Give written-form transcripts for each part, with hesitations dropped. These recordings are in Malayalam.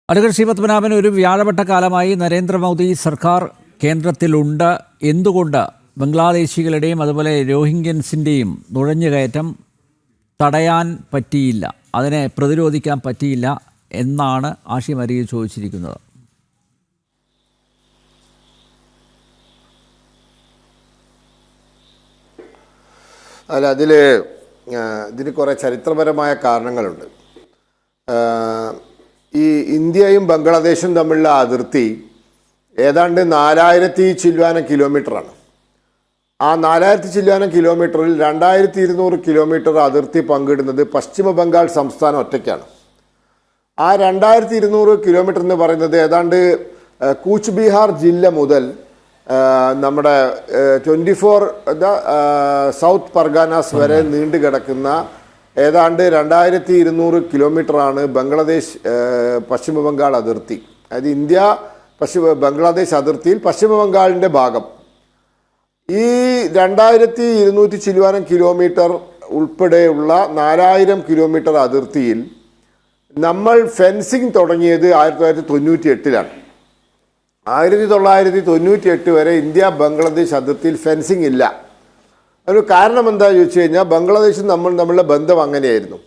അഡ്വക്കേറ്റ് ശ്രീ പത്മനാഭൻ, ഒരു വ്യാഴവട്ട കാലമായി നരേന്ദ്രമോദി സർക്കാർ കേന്ദ്രത്തിലുണ്ട്. എന്തുകൊണ്ട് ബംഗ്ലാദേശികളുടെയും അതുപോലെ രോഹിംഗ്യൻസിൻ്റെയും നുഴഞ്ഞുകയറ്റം തടയാൻ പറ്റിയില്ല, അതിനെ പ്രതിരോധിക്കാൻ പറ്റിയില്ല എന്നാണ് ആഷിം അരീ ചോദിച്ചിരിക്കുന്നത്. അല്ല, ഇതിന് കുറേ ചരിത്രപരമായ കാരണങ്ങളുണ്ട്. ഈ ഇന്ത്യയും ബംഗ്ലാദേശും തമ്മിലുള്ള അതിർത്തി ഏതാണ്ട് 4000 ചില്വാനം കിലോമീറ്ററാണ്. ആ 4000 ചില്വാനം കിലോമീറ്ററിൽ 2200 കിലോമീറ്റർ അതിർത്തി പങ്കിടുന്നത് പശ്ചിമ ബംഗാൾ സംസ്ഥാനം ഒറ്റയ്ക്കാണ്. ആ 2200 കിലോമീറ്റർ എന്ന് പറയുന്നത് ഏതാണ്ട് കൂച്ച് ബീഹാർ ജില്ല മുതൽ നമ്മുടെ 24 സൗത്ത് പർഗാനാസ് വരെ നീണ്ടു കിടക്കുന്ന ഏതാണ്ട് 2200 കിലോമീറ്ററാണ് ബംഗ്ലാദേശ് പശ്ചിമ ബംഗാൾ അതിർത്തി. അതായത് ഇന്ത്യ ബംഗ്ലാദേശ് അതിർത്തിയിൽ പശ്ചിമ ബംഗാളിൻ്റെ ഭാഗം. ഈ 2200 ചില്വാനം കിലോമീറ്റർ ഉൾപ്പെടെയുള്ള 4000 കിലോമീറ്റർ അതിർത്തിയിൽ നമ്മൾ ഫെൻസിങ് തുടങ്ങിയത് 1998-ലാണ്. 1998 വരെ ഇന്ത്യ ബംഗ്ലാദേശ് അതിർത്തിയിൽ ഫെൻസിങ് ഇല്ല. ഒരു കാരണം എന്താണെന്ന് ചോദിച്ചു കഴിഞ്ഞാൽ, ബംഗ്ലാദേശും നമ്മളുടെ ബന്ധം അങ്ങനെയായിരുന്നു.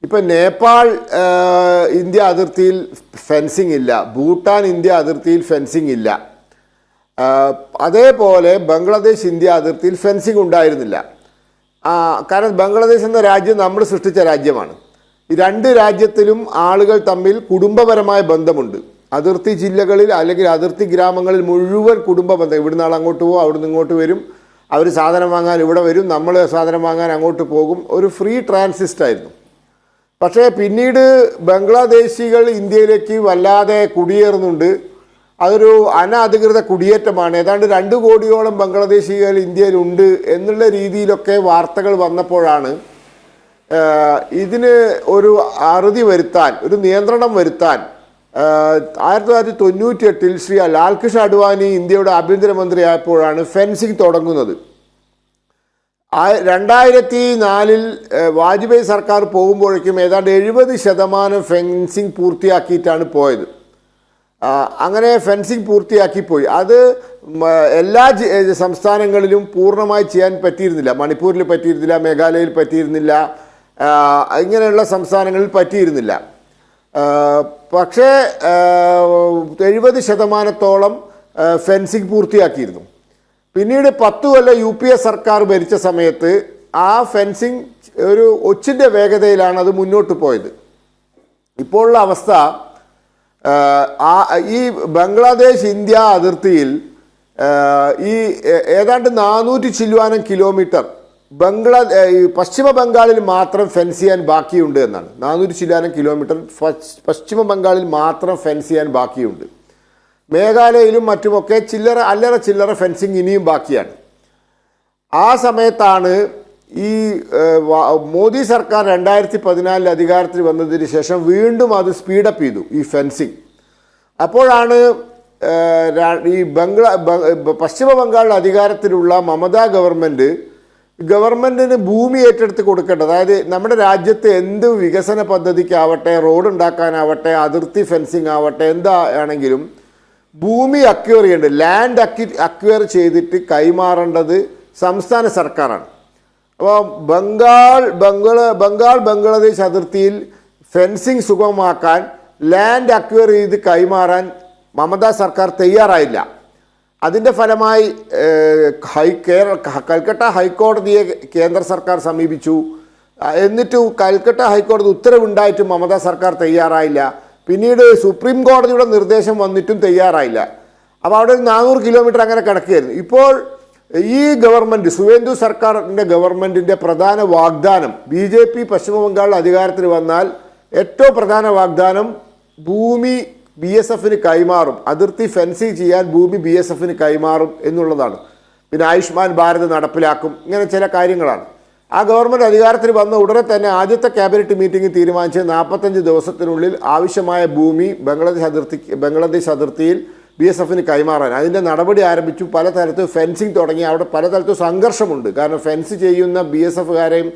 ഇപ്പം നേപ്പാൾ ഇന്ത്യ അതിർത്തിയിൽ ഫെൻസിങ് ഇല്ല, ഭൂട്ടാൻ ഇന്ത്യ അതിർത്തിയിൽ ഫെൻസിങ് ഇല്ല. അതേപോലെ ബംഗ്ലാദേശ് ഇന്ത്യ അതിർത്തിയിൽ ഫെൻസിങ് ഉണ്ടായിരുന്നില്ല. കാരണം ബംഗ്ലാദേശ് എന്ന രാജ്യം നമ്മൾ സൃഷ്ടിച്ച രാജ്യമാണ്. ഈ രണ്ട് രാജ്യത്തിലും ആളുകൾ തമ്മിൽ കുടുംബപരമായ ബന്ധമുണ്ട്. അതിർത്തി ജില്ലകളിൽ അല്ലെങ്കിൽ അതിർത്തി ഗ്രാമങ്ങളിൽ മുഴുവൻ കുടുംബ ബന്ധം. ഇവിടുന്ന് ആൾ അങ്ങോട്ട് പോകും, അവിടുന്ന് ഇങ്ങോട്ട് വരും, അവർ സാധനം വാങ്ങാൻ ഇവിടെ വരും, നമ്മൾ സാധനം വാങ്ങാൻ അങ്ങോട്ട് പോകും. ഒരു ഫ്രീ ട്രാൻസിസ്റ്റ് ആയിരുന്നു. പക്ഷേ പിന്നീട് ബംഗ്ലാദേശികൾ ഇന്ത്യയിലേക്ക് വല്ലാതെ കുടിയേറുന്നുണ്ട്. അതൊരു അനധികൃത കുടിയേറ്റമാണ്. ഏതാണ്ട് 2 കോടിയോളം ബംഗ്ലാദേശികൾ ഇന്ത്യയിലുണ്ട് എന്നുള്ള രീതിയിലൊക്കെ വാർത്തകൾ വന്നപ്പോഴാണ് ഇതിന് ഒരു അറുതി വരുത്താൻ, ഒരു നിയന്ത്രണം വരുത്താൻ 1998 ശ്രീ ലാൽകൃഷ്ണ അഡ്വാനി ഇന്ത്യയുടെ ആഭ്യന്തരമന്ത്രിയായപ്പോഴാണ് ഫെൻസിങ് തുടങ്ങുന്നത്. 2004 വാജ്പേയി സർക്കാർ പോകുമ്പോഴേക്കും ഏതാണ്ട് 70% ഫെൻസിങ് പൂർത്തിയാക്കിയിട്ടാണ് പോയത്. അങ്ങനെ ഫെൻസിങ് പൂർത്തിയാക്കിപ്പോയി. അത് എല്ലാ സംസ്ഥാനങ്ങളിലും പൂർണ്ണമായി ചെയ്യാൻ പറ്റിയിരുന്നില്ല. മണിപ്പൂരിൽ പറ്റിയിരുന്നില്ല, മേഘാലയയിൽ പറ്റിയിരുന്നില്ല, ഇങ്ങനെയുള്ള സംസ്ഥാനങ്ങളിൽ പറ്റിയിരുന്നില്ല. പക്ഷേ 70% ഫെൻസിങ് പൂർത്തിയാക്കിയിരുന്നു. പിന്നീട് 10 കൊല്ലം UPA സർക്കാർ ഭരിച്ച സമയത്ത് ആ ഫെൻസിങ് ഒരു ഒച്ചിൻ്റെ വേഗതയിലാണ് അത് മുന്നോട്ട് പോയത്. ഇപ്പോഴുള്ള അവസ്ഥ, ഈ ബംഗ്ലാദേശ് ഇന്ത്യ അതിർത്തിയിൽ ഈ ഏതാണ്ട് 400 ചില്വാനം കിലോമീറ്റർ പശ്ചിമ ബംഗാളിൽ മാത്രം ഫെൻസ് ചെയ്യാൻ ബാക്കിയുണ്ട് എന്നാണ്. 400 ചില്വാനം കിലോമീറ്റർ പശ്ചിമ ബംഗാളിൽ മാത്രം ഫെൻസ് ചെയ്യാൻ ബാക്കിയുണ്ട്. മേഘാലയയിലും മറ്റുമൊക്കെ ചില്ലറ ഫെൻസിങ് ഇനിയും ബാക്കിയാണ്. ആ സമയത്താണ് ഈ മോദി സർക്കാർ 2014 അധികാരത്തിൽ വന്നതിന് ശേഷം വീണ്ടും അത് സ്പീഡപ്പ് ചെയ്തു ഈ ഫെൻസിങ്. അപ്പോഴാണ് ഈ പശ്ചിമ ബംഗാൾ അധികാരത്തിലുള്ള മമതാ ഗവൺമെൻറ്റിന് ഭൂമി ഏറ്റെടുത്ത് കൊടുക്കേണ്ടത്. അതായത് നമ്മുടെ രാജ്യത്ത് എന്ത് വികസന പദ്ധതിക്കാവട്ടെ, റോഡ് ഉണ്ടാക്കാനാവട്ടെ, അതിർത്തി ഫെൻസിങ് ആവട്ടെ, എന്താണെങ്കിലും ഭൂമി അക്വയർ ചെയ്യേണ്ടത്, ലാൻഡ് അക്വയർ ചെയ്തിട്ട് കൈമാറേണ്ടത് സംസ്ഥാന സർക്കാരാണ്. അപ്പോൾ ബംഗ്ലാദേശ് അതിർത്തിയിൽ ഫെൻസിങ് സുഗമമാക്കാൻ ലാൻഡ് അക്വയർ ചെയ്ത് കൈമാറാൻ മമതാ സർക്കാർ തയ്യാറായില്ല. അതിൻ്റെ ഫലമായി കൽക്കട്ട ഹൈക്കോടതിയെ കേന്ദ്ര സർക്കാർ സമീപിച്ചു. എന്നിട്ട് കൽക്കട്ട ഹൈക്കോടതി ഉത്തരവുണ്ടായിട്ടും മമതാ സർക്കാർ തയ്യാറായില്ല. പിന്നീട് സുപ്രീം കോടതിയുടെ നിർദ്ദേശം വന്നിട്ടും തയ്യാറായില്ല. അപ്പോൾ അവിടെ 400 കിലോമീറ്റർ അങ്ങനെ കിടക്കുകയായിരുന്നു. ഇപ്പോൾ ഈ ഗവൺമെൻറ്, സുവേന്ദു സർക്കാരിൻ്റെ ഗവൺമെൻറ്റിൻ്റെ പ്രധാന വാഗ്ദാനം, BJP പശ്ചിമ ബംഗാളിൽ അധികാരത്തിൽ വന്നാൽ ഏറ്റവും പ്രധാന വാഗ്ദാനം ഭൂമി BSFന് കൈമാറും, അതിർത്തി ഫെൻസിങ് ചെയ്യാൻ ഭൂമി BSFന് കൈമാറും എന്നുള്ളതാണ്. പിന്നെ ആയുഷ്മാൻ ഭാരത് നടപ്പിലാക്കും, ഇങ്ങനെ ചില കാര്യങ്ങളാണ്. ആ ഗവൺമെൻറ് അധികാരത്തിൽ വന്ന ഉടനെ തന്നെ ആദ്യത്തെ ക്യാബിനറ്റ് മീറ്റിംഗ് തീരുമാനിച്ച് 45 ദിവസത്തിനുള്ളിൽ ആവശ്യമായ ഭൂമി ബംഗ്ലാദേശ് അതിർത്തിയിൽ BSFന് കൈമാറാൻ അതിൻ്റെ നടപടി ആരംഭിച്ചു. പലതരത്തിൽ ഫെൻസിങ് തുടങ്ങി. അവിടെ പലതരത്തിൽ സംഘർഷമുണ്ട്. കാരണം ഫെൻസ് ചെയ്യുന്ന BSFകാരെയും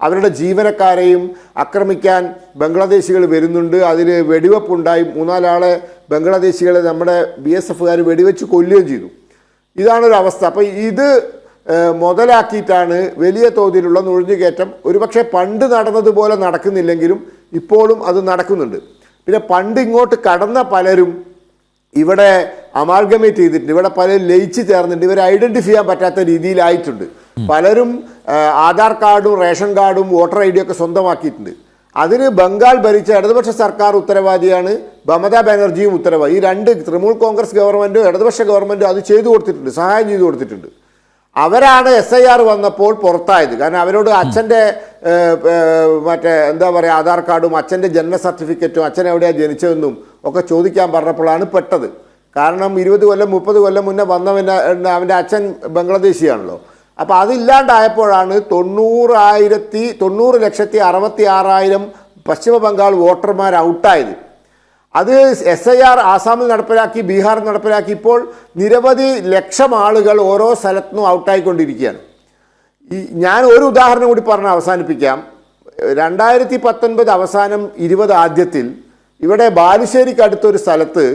അവരുടെ ജീവനക്കാരെയും ആക്രമിക്കാൻ ബംഗ്ലാദേശികൾ വരുന്നുണ്ട്. അതിൽ വെടിവെപ്പുണ്ടായി, 3-4 ആളെ ബംഗ്ലാദേശികളെ നമ്മുടെ BSFകാർ വെടിവെച്ച് കൊല്ലുകയും ചെയ്തു. ഇതാണൊരു അവസ്ഥ. അപ്പോൾ ഇത് മുതലാക്കിയിട്ടാണ് വലിയ തോതിലുള്ള നുഴഞ്ഞുകയറ്റം. ഒരുപക്ഷെ പണ്ട് നടന്നതുപോലെ നടക്കുന്നില്ലെങ്കിലും ഇപ്പോഴും അത് നടക്കുന്നുണ്ട്. പിന്നെ പണ്ട് ഇങ്ങോട്ട് കടന്ന പലരും ഇവിടെ അമാൽഗമേറ്റ് ചെയ്തിട്ടുണ്ട്, ഇവിടെ പലരും ലയിച്ച് ചേർന്നിട്ടുണ്ട്, ഇവരെ ഐഡന്റിഫൈ ചെയ്യാൻ പറ്റാത്ത രീതിയിലായിട്ടുണ്ട്. പലരും ആധാർ കാർഡും റേഷൻ കാർഡും വോട്ടർ ID ഒക്കെ സ്വന്തമാക്കിയിട്ടുണ്ട്. അതിന് ബംഗാൾ ഭരിച്ച ഇടതുപക്ഷ സർക്കാർ ഉത്തരവാദിയാണ്, മമതാ ബാനർജിയും ഉത്തരവാദി. ഈ രണ്ട് തൃണമൂൽ കോൺഗ്രസ് ഗവൺമെൻറ്റും ഇടതുപക്ഷ ഗവൺമെൻറ്റും അത് ചെയ്തു കൊടുത്തിട്ടുണ്ട്, സഹായം ചെയ്തു കൊടുത്തിട്ടുണ്ട്. അവരാണ് SIR വന്നപ്പോൾ പുറത്തായത്. കാരണം അവരോട് അച്ഛൻ്റെ എന്താ പറയുക ആധാർ കാർഡും അച്ഛൻ്റെ ജനന സർട്ടിഫിക്കറ്റും അച്ഛൻ എവിടെയാണ് ജനിച്ചതെന്നും ഒക്കെ ചോദിക്കാൻ പറഞ്ഞപ്പോഴാണ് പെട്ടത്. കാരണം 20 കൊല്ലം 30 കൊല്ലം മുന്നേ വന്നവൻ്റെ അവൻ്റെ അച്ഛൻ ബംഗ്ലാദേശിയാണല്ലോ. അപ്പോൾ അതില്ലാണ്ടായപ്പോഴാണ് 90,66,000 പശ്ചിമ ബംഗാൾ വോട്ടർമാർ ഔട്ടായത്. അത് SIR ആസാമിൽ നടപ്പിലാക്കി, ബീഹാറിൽ നടപ്പിലാക്കി. ഇപ്പോൾ നിരവധി ലക്ഷം ആളുകൾ ഓരോ സ്ഥലത്തുനിന്നും ഔട്ടായിക്കൊണ്ടിരിക്കുകയാണ്. ഞാൻ ഒരു ഉദാഹരണം കൂടി പറഞ്ഞ് അവസാനിപ്പിക്കാം. 2019 അവസാനം 20 ആദ്യത്തിൽ ഇവിടെ ബാലുശ്ശേരിക്ക് അടുത്തൊരു സ്ഥലത്ത്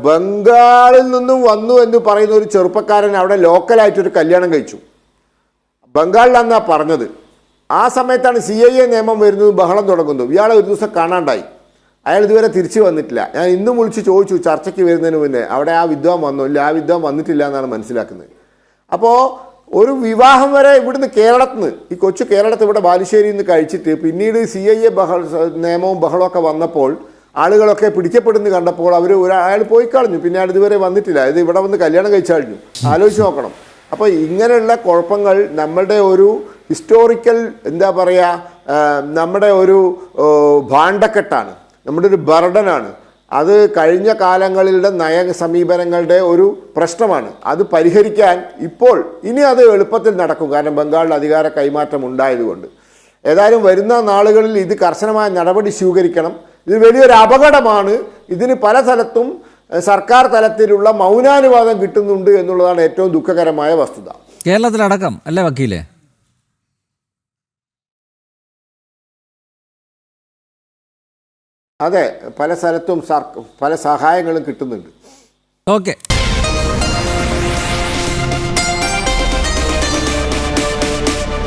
ബംഗാളിൽ നിന്നും വന്നു എന്ന് പറയുന്ന ഒരു ചെറുപ്പക്കാരൻ അവിടെ ലോക്കലായിട്ടൊരു കല്യാണം കഴിച്ചു. ബംഗാളിലാണെന്നാണ് പറഞ്ഞത്. ആ സമയത്താണ് CAA നിയമം വരുന്നതും ബഹളം തുടങ്ങുന്നു. ഇയാളെ ഒരു ദിവസം കാണാണ്ടായി. അയാൾ ഇതുവരെ തിരിച്ചു വന്നിട്ടില്ല. ഞാൻ ഇന്നും വിളിച്ച് ചോദിച്ചു ചർച്ചയ്ക്ക് വരുന്നതിന് മുന്നേ, അവിടെ ആ വിദ്വാൻ വന്നോ? ഇല്ല, ആ വിദ്വാൻ വന്നിട്ടില്ല എന്നാണ് മനസ്സിലാക്കുന്നത്. അപ്പോൾ ഒരു വിവാഹം വരെ ഇവിടുന്ന് കേരളത്തിൽ നിന്ന്, ഈ കൊച്ചു കേരളത്തിൽ ഇവിടെ ബാലുശ്ശേരിയിൽ നിന്ന് കഴിച്ചിട്ട് പിന്നീട് CAA നിയമവും ബഹളമൊക്കെ വന്നപ്പോൾ ആളുകളൊക്കെ പിടിക്കപ്പെടുന്നു കണ്ടപ്പോൾ അയാൾ പോയി കളഞ്ഞു. പിന്നെ അയാൾ ഇതുവരെ വന്നിട്ടില്ല. ഇത് ഇവിടെ വന്ന് കല്യാണം കഴിച്ചു കഴിഞ്ഞു. ആലോചിച്ച് നോക്കണം. അപ്പോൾ ഇങ്ങനെയുള്ള കുഴപ്പങ്ങൾ നമ്മളുടെ ഒരു ഹിസ്റ്റോറിക്കൽ എന്താ പറയുക, നമ്മുടെ ഒരു ഭാണ്ഡക്കെട്ടാണ്, നമ്മുടെ ഒരു ബർഡനാണ്. അത് കഴിഞ്ഞ കാലങ്ങളിലെ നയ സമീപനങ്ങളുടെ ഒരു പ്രശ്നമാണ്. അത് പരിഹരിക്കാൻ ഇപ്പോൾ ഇനി അത് എളുപ്പത്തിൽ നടക്കും. കാരണം ബംഗാളിൽ അധികാര കൈമാറ്റം ഉണ്ടായതുകൊണ്ട്. ഏതായാലും വരുന്ന നാളുകളിൽ ഇത് കർശനമായ നടപടി സ്വീകരിക്കണം. ഇത് വലിയൊരു അപകടമാണ്. ഇതിന് പല സ്ഥലത്തും സർക്കാർ തലത്തിലുള്ള മൗനാനുവാദം കിട്ടുന്നുണ്ട് എന്നുള്ളതാണ് ഏറ്റവും ദുഃഖകരമായ വസ്തുത. കേരളത്തിലടക്കം അല്ലേ വക്കീലെ? അതെ, പല സ്ഥലത്തും പല സഹായങ്ങളും കിട്ടുന്നുണ്ട്. ഓക്കെ.